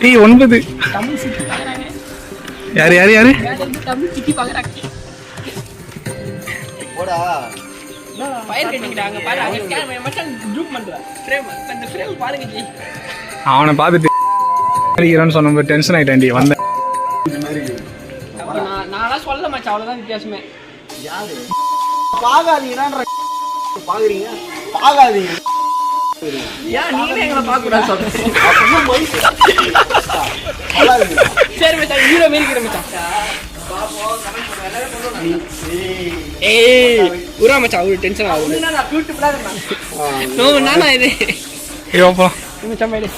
ஏய் 9. யாரு யாரு யாரு போடா அவனை பார்த்துட்டு அடிக்கிறான்னு சொன்ன டென்ஷன் ஆயிட்டாண்டி வந்தேன். நான் சொல்ல மாட்டேன், அவ்வளவுதான் வித்தியாசமே. யாரு பாகாதீங்கன்னா பாக்குறீங்க பாகாதீங்க ஏன் நீங்களே எங்களை பார்க்க கூடாது சொல்றேன்? சரி மச்சான், ஹீரோ மாரி இருக்கிற மச்சான். ஏய் உரா மச்சான், ஒரு டென்ஷன் ஆகுது. நானா இது மச்சான் மேலே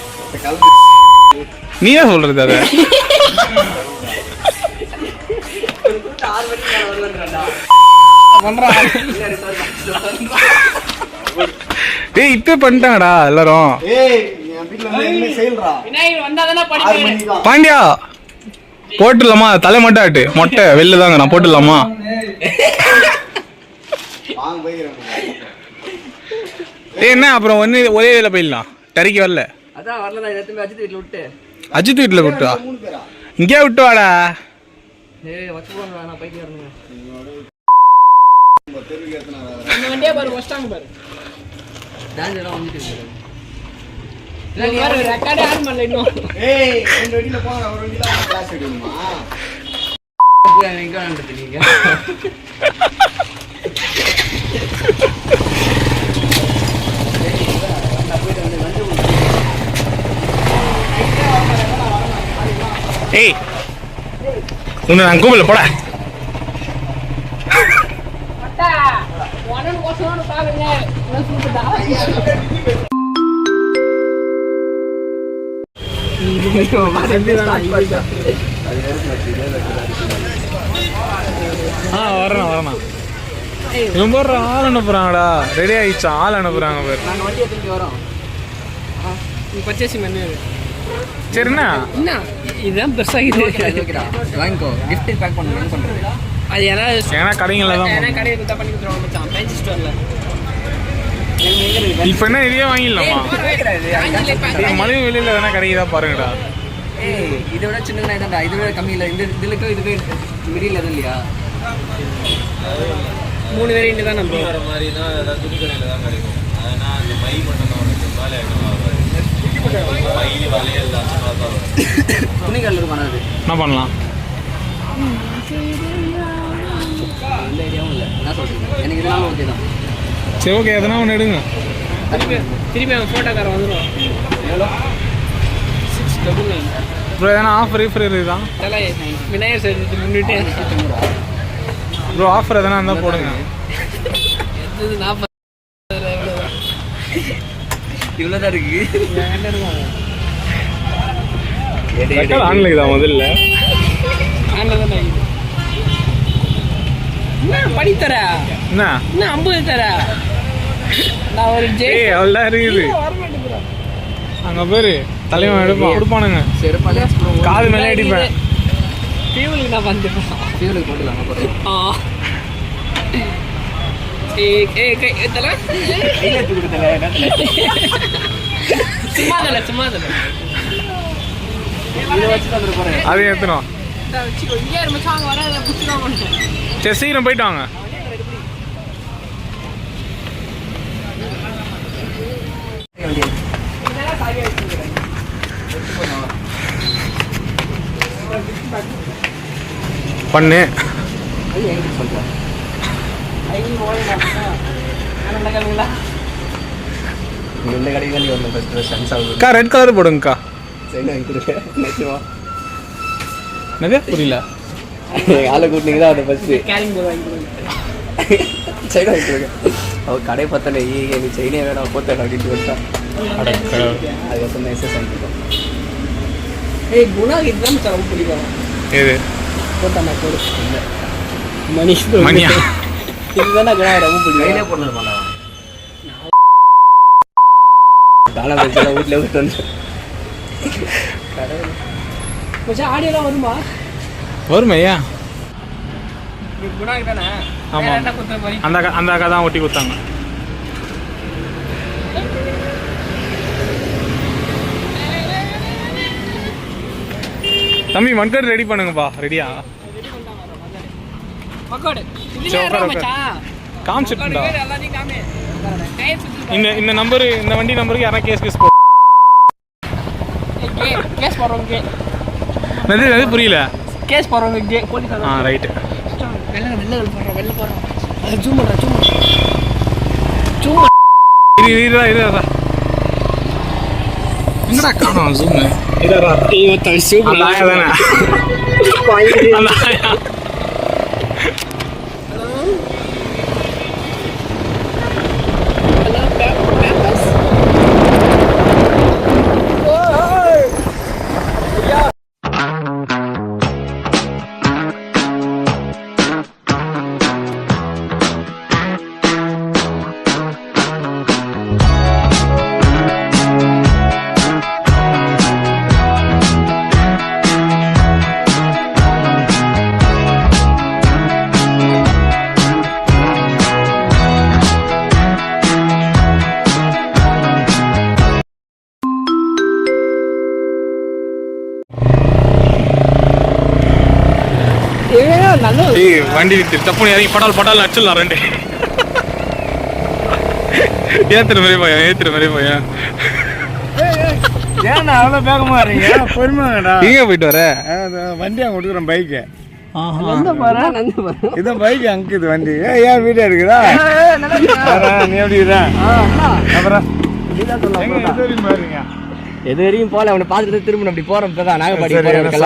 நீயே சொல்றது அத ஏய் இப்ப பண்ணிட்டாங்கடா எல்லாரும். பாண்டியா போட்டுடலாமா? தலை மட்டும் ஆட்டு மொட்டை வெளில தாங்க நான் போட்டுடலாமா? ஏய் என்ன அப்புறம் ஒரே வேலை போயிடலாம். டரிக்கு வரல, அதான் வரல. அஜித் வீட்டுல விட்டு அஜித் வீட்டுல விட்டுவா, இங்கே விட்டு வாடா. ஏய் வச்சு போங்க, நான் பைக்கு வரணுங்க. இந்த வண்டியா பாரு, வஸ்டாங்க பாரு. டான்ஸ் எல்லாம் வந்துட்டு இருக்கு. இல்ல நீ யாரு ரெக்கார்ட் ஆன் பண்ணல இன்னும். ஏய் இந்த வண்டில போங்க, ஒரு வண்டில கிளாஸ் எடுக்கணுமா? போய் எங்க வந்துட்டு நீங்க? ஏய் உன்னை நான் கூப்பிடல போட. வரணும் ரொம்ப ஆள் அனுப்புறாங்கடா. ரெடி ஆயிடுச்சா? ஆள் அனுப்புறாங்க பேர். நாங்கள் வண்டி எடுத்துட்டு வரோம். பர்ச்சேசிங் பண்ணி சரிண்ணா. என்ன இதுதான் பெருசாக வாங்கிக்கோ. கிஃப்ட் பேக் பண்ணணும் பண்ணுறது. அது ஏன்னா கடைகளில் தான், ஏன்னா கடையை கொடுத்தா பண்ணி கொடுத்துருவாங்க மச்சான். ஃபேன்சி ஸ்டோரில் இப்போ என்ன இதே வாங்கிடலாமா? மலிவு வெளியில் வேணா கிடைக்குதா பாருங்கடா. ஏய் இதை விட சின்ன தான்டா, இதை விட கம்மி இல்லை. இந்த இதுக்கு இதுக்கு மிடில் எதுவும் இல்லையா? 3 வேரியண்ட் தான் நம்ம வர மாதிரி தான். ஏதாவது துணி கடையில் தான் கிடைக்கும். அதனால் அந்த மை மட்டும் தான் உனக்கு மேலே துணி கடையில் இருக்கும். அது என்ன பண்ணலாம்? எந்த ஐடியாவும் இல்லை. என்ன சொல்கிறீங்க? எனக்கு இதெல்லாம் ஓகே தான். சரி ஓகே, எதனா ஒன்று எடுங்க. திருப்பி அவன் ஃபோட்டோக்காரன் வந்துடுவான். எவ்வளோ? 699. ப்ரோ எதனா ஆஃபர் இருக்குதா? விநாயகர் சதுர்த்தி முன்னிட்டு ப்ரோ ஆஃபர் எதனா இருந்தால் போடுங்க. இவ்வளோதான் இருக்கு. ஆன்லைன் தான் முதல்ல. படித்தர என்ன 50 தர. நான் ஒரு அவ்வளோதான் இருக்குது. அங்கே பேர் தலைவன் எடுப்பான் கொடுப்பானுங்க. காது மேலே அடிப்பேன். ஃபியூலுக்கு நான் வந்துப்பேன். ஃபியூலுக்கு போட்டுலாம். சும்மா அது ஏற்றணும். சரி சீக்கிரம் போயிட்டு வாங்க. பண்ணு அக்கா ரெட் கலர் போடுங்கக்கா. என்னது புரியல? ஆளை கூட்டினீங்க தான் அதை ஃபஸ்ட்டு சைனா வாங்கிட்டு அவள் கடை பார்த்தானே எனக்கு சைனே வேணும் போத்தேன் அப்படின்ட்டு வந்தான். அதுக்கப்புறம் தான் எஸ்எஸ் வாங்கிட்டோம். ஏய் குணா இதுதான் சார் ரொம்ப பிடிக்கும். எது போட்டாண்ணா போடு இல்லை மணியா இதுதானே குணா ரொம்ப பிடிக்கும். கையிலே போடணும் பண்ணான் காலம் வச்சு வீட்டில் விட்டு வந்து கொஞ்சம் ஆடியோலாம் வருமா? வருமையா? குணாக்கு தானே? ஆமாம் அந்த அக்கா தான் ஒட்டி கொடுத்தாங்க. தம்பி மண்கட்டு ரெடி பண்ணுங்கப்பா. ரெடியா? காமிச்சிட்டுடா. இந்த நம்பர், இந்த வண்டி நம்பருக்கு யாரா கேஸ் போ. கேஸ் போடுறவங்க அது புரியல. கேஸ் போடுறவங்க போலீஸ். ரைட்டு. வெளில போடுறோம். ஜூம் இருடா. என்னடா காணோம் ஜூம்? இதடா. இவன் சூப்பர் அந்த ஆயா தானே. அந்த ஆயா. வண்டி தப்புன்னு இறங்கி பட்டால் அடிச்சிடலாம் ரெண்டு. ஏத்துற மாதிரி போயா. ஏன்னா அவ்வளோ வேகமாக இருக்கீங்க? பொறுமையாடா. எங்கே போயிட்டு வர? வண்டி அங்கே கொடுக்குறேன் பைக்கு. இதான் பைக் அங்கே இது வண்டி. ஏன் வீடியோ இருக்குதா? நீ எப்படி அப்புறம் எது வரையும் போல அவனை பார்த்துட்டு திரும்ப அப்படி போறோம். இப்பதான் நாகப்பாடி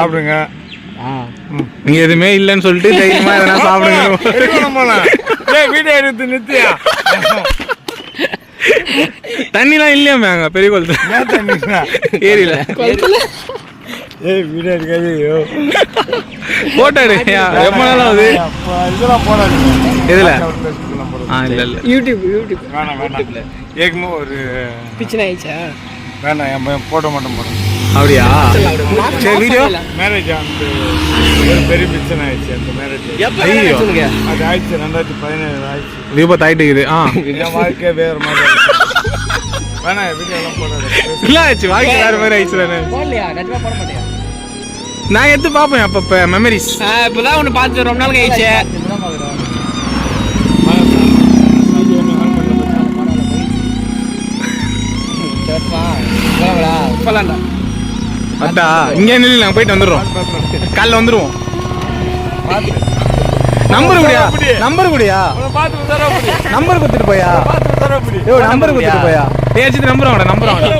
சாப்பிடுங்க. நீ எதுவுமே இல்லைன்னு சொல்லிட்டு தைரியமா எதனா சாப்பிடுங்க. வீடியோ எடுத்து நித்தியா தண்ணிலாம் இல்லையாமே அங்க பெரிய குளத்துல ஏரியில. வீடியோ எடுக்காது. போட்டோ எடு. ரொம்ப நாள் ஆகுது. இதெல்லாம் போடாது. எதுல? இல்ல யூடியூப் வேணாம். ஏகமா ஒரு பிச்சனை ஆயிடுச்சா? வேணாம், என் போட மாட்டோம் போடுறேன். அப்படியா? சரி, வீடியோ மேரேஜ் வந்து ஒரு பெரிய பிரச்சனை ஆயிடுச்சு. அந்த மேரேஜ் ஐயோ அது ஆயிடுச்சு 2017 ஆயிடுச்சு. விபத்து ஆயிட்டு இருக்குது. என் வாழ்க்கையே வேற மாதிரி வேணாம். வீடியோ எல்லாம் போடாது. இல்ல ஆச்சு, வாழ்க்கை வேற மாதிரி ஆயிடுச்சு. போடலையா? நிஜமா போட மாட்டியா? நான் எடுத்து பார்ப்பேன் அப்பப்ப மெமரிஸ். இப்பதான் ஒன்று பார்த்து ரொம்ப நாள் கழிச்சு. அட்டா இங்கே நில்லு, நாங்கள் போயிட்டு வந்துடுறோம். காலைல வந்துடுவோம். நம்பர் கூடியா? நம்பர் கொடுத்துட்டு போயா? நம்பர் கொடுத்துட்டு போயா? ஏச்சு நம்பர் வாங்கடா. நம்பர் வாங்கடா.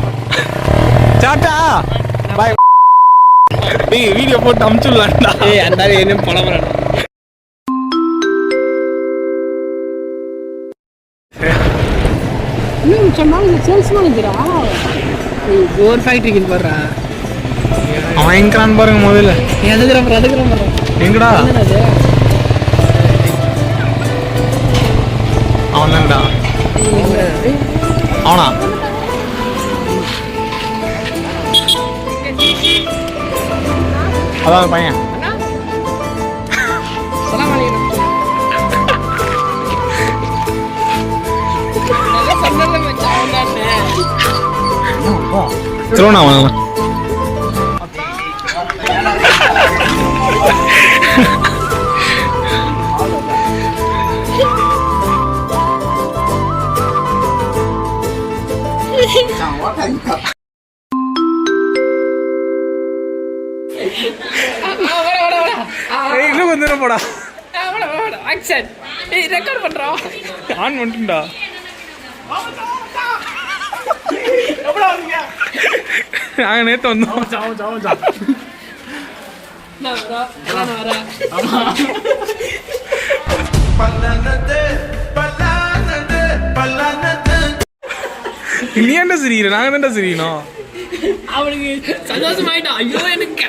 சாட்டா பாய். வீடியோ போட்டு அமுச்சுடலாம்டா. அந்த என்ன பழம் சொன்னாலும் சேல்ஸ் மேனேஜரா கோர் ஃபேக்டரிக்கு போடுறா. அவன் எங்கிறான்னு பாருங்க முதல்ல. அதுக்குறோம் எங்கடா அவன் தான்டா. அவனா? அதான் பையன். திருவண்ணா வாங்கலாம். இன்னும் கொஞ்ச நேரம் போடா. ரெக்கார்ட் பண்றோம். ஆன் பண்ணிட்டுடா. நாங்கள் நேற்று வந்தோம். நீ என்ன சிரிக்கிற? நாங்கள் தான்டா சிரிக்கணும். அவனுக்கு சந்தோஷமாயிட்டான். ஐயோ எனக்கு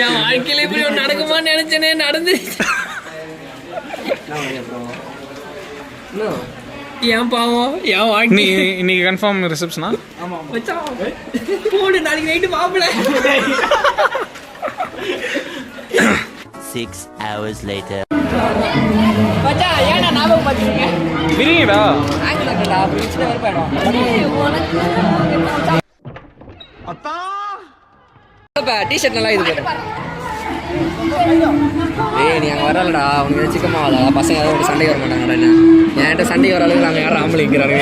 என் வாழ்க்கையில இப்படி ஒன்று நடக்குமான்னு நினைச்சேனே, நடந்து. ஏன் பாவம் என் வாழ்க்கை. இன்னைக்கு கன்ஃபார்ம் ரிசப்ஷனா? போடு, நாளைக்கு நைட்டு மாப்பிள. 6 hours later. மச்சான் ஏன்னா ஞாபகம் பாத்தீங்க பிரிங்கடா. ஆங்கிலடா பிரச்சனை வரப்படும். பாப்பா டிஷர்ட் நல்லா இது பாரு. ஏய் நீ அங்கே வரலடா உனக்கு எதாவது சிக்கமாக ஆகலா பசங்க ஏதாவது சண்டைக்கு வர மாட்டாங்கடா என்ன என்கிட்ட சண்டைக்கு வர அளவுக்கு நாங்கள் யாரும் ஆம்பளை இருக்கிறாங்க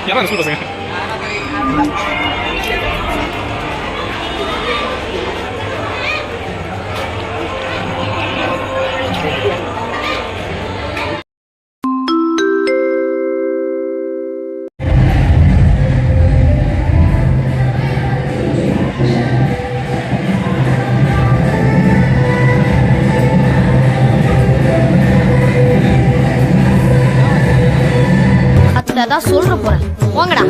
யாரும் ஸ்கூல் பசங்க அதான் சொல்ற போறேன் போங்கடா.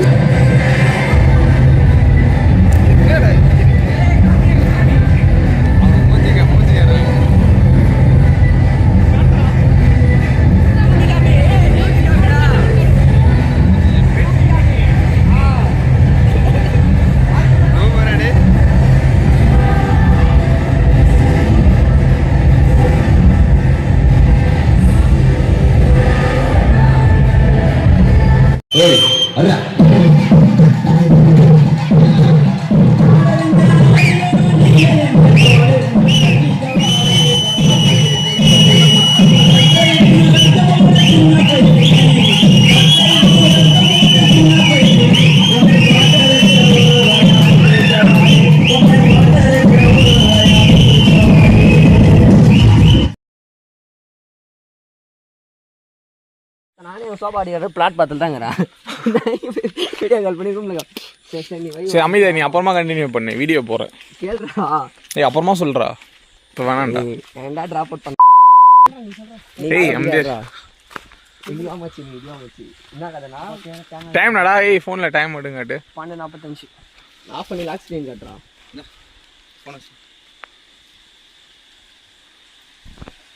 நானே சோபா அடிக்கிற பிளாட் பார்த்துட்டு தாங்கிறா வீடியோ கால் பண்ணி ரூம்ல சரி அமைதியா நீ அப்புறமா கண்டினியூ பண்ணு வீடியோ போகிறேன் கேள்றா ஏய் அப்புறமா சொல்கிறா இப்போ வேணாண்டா ஏன்டா ட்ராப் அவுட் பண்ண ஏய் அமைதியா இதுவா மச்சி என்ன கதைனா டைம் நடா ஏய் ஃபோனில் டைம் எடுங்காட்டு 12:45 ஆஃப் பண்ணி லாக் ஸ்க்ரீன் காட்டுறான்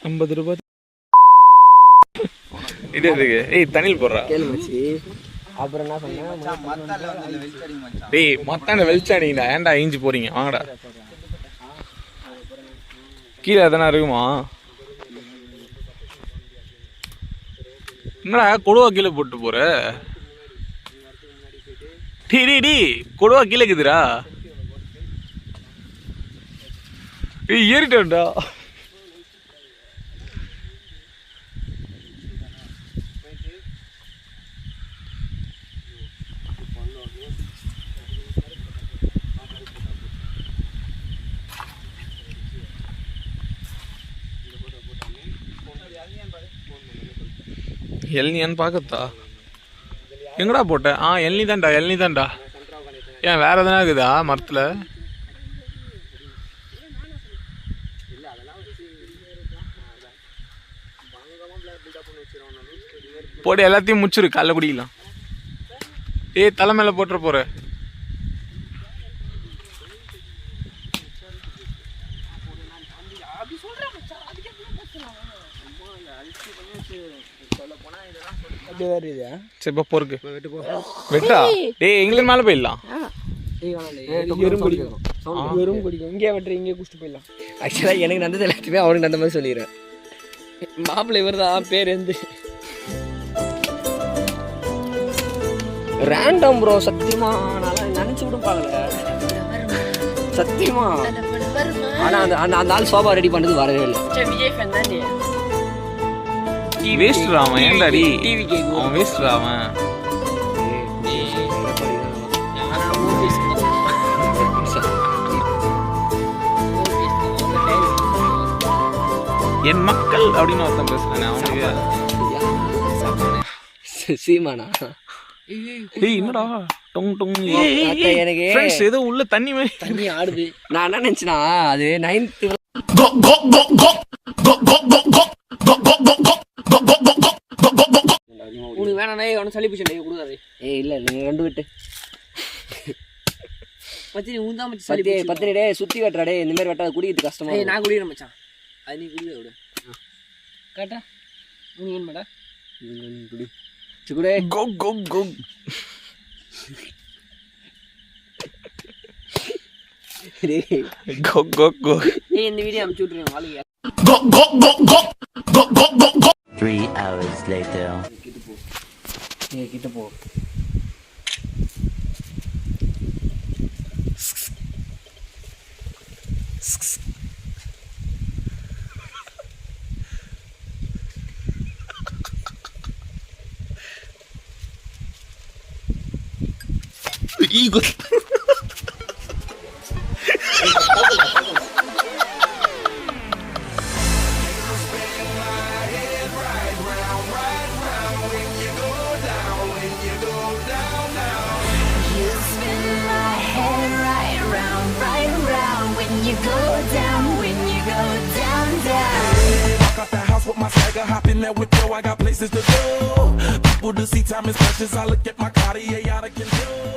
50 ரூபாய் இது எதுக்கு ஏய் தண்ணியில் போடுறா கேளு மச்சி அப்புறம் என்ன சொன்னேன் டேய் மத்தான வெளிச்சாடிங்கடா ஏன்டா இஞ்சி போறீங்க வாங்கடா கீழே எதனா இருக்குமா என்னடா கொடுவா கீழே போட்டு போற டீ டீ டீ கொடுவா கீழே இருக்குதுடா ஏய் ஏறிட்டா எல்னியான்னு பார்க்கத்தா எங்கடா போட்ட எல்னி தான்டா ஏன் வேற எதனா இருக்குதா மரத்தில் போட்டு எல்லாத்தையும் முச்சிரு காலைல குடிக்கலாம் ஏய் தலை மேலே போட்டுற போற சரி பொறுக்கு வெட்டா டேய் எங்களுக்கு மேலே போயிடலாம் இங்கே வெட்டுற இங்கே குடிச்சிட்டு போயிடலாம் ஆக்சுவலாக எனக்கு நடந்தது எல்லாத்தையுமே அவனுக்கு நடந்த மாதிரி சொல்லிடுறேன் மாப்பிள்ளை இவர் தான் பேர் எந்த ரேண்டம் ப்ரோ சத்தியமா நான் நினச்சி கூட பார்க்கல சத்தியமா ஆனால் அந்த ஆள் சோபா ரெடி பண்ணது வரவே இல்லை வேஸ்ட் அவன் ஏன்டாடி அவன் வேஸ்ட் அவன் என் மக்கள் அப்படின்னு ஒருத்தன் பேசுறானே அவனுக்கு சீமானா ஏய் என்னடா டொங் டொங் எனக்கு ஃப்ரெண்ட்ஸ் ஏதோ உள்ள தண்ணி மாதிரி தண்ணி ஆடுது நான் என்ன நினைச்சேன்னா அது 9th உனக்கு வேணாண்ணே அவனை சளி பிடிச்சே கொடுக்காது ஏய் இல்லை இல்லை ரெண்டு விட்டு பத்தினி உன் தான் மச்சி சளி பத்தினி டே சுற்றி கட்டுறாடே இந்த மாதிரி வெட்டாது குடிக்கிறது கஷ்டமா நான் குடிக்கிறேன் மச்சான் அது நீ குடிக்க விடு கேட்டா நீ ஏன் மேடா குடி சிக்குடே கோ கோ கோ கோ கோ கோ நீ இந்த வீடியோ அனுப்பிச்சு விட்டுருங்க வாளிங்க 3 hours later. கிட்ட போ You spin my head right round when you go down, when you go down, down. Walk out the house with my swagger, hop in that whip, yo, I got places to go. People to see, time is precious. I look at my Cartier out of control.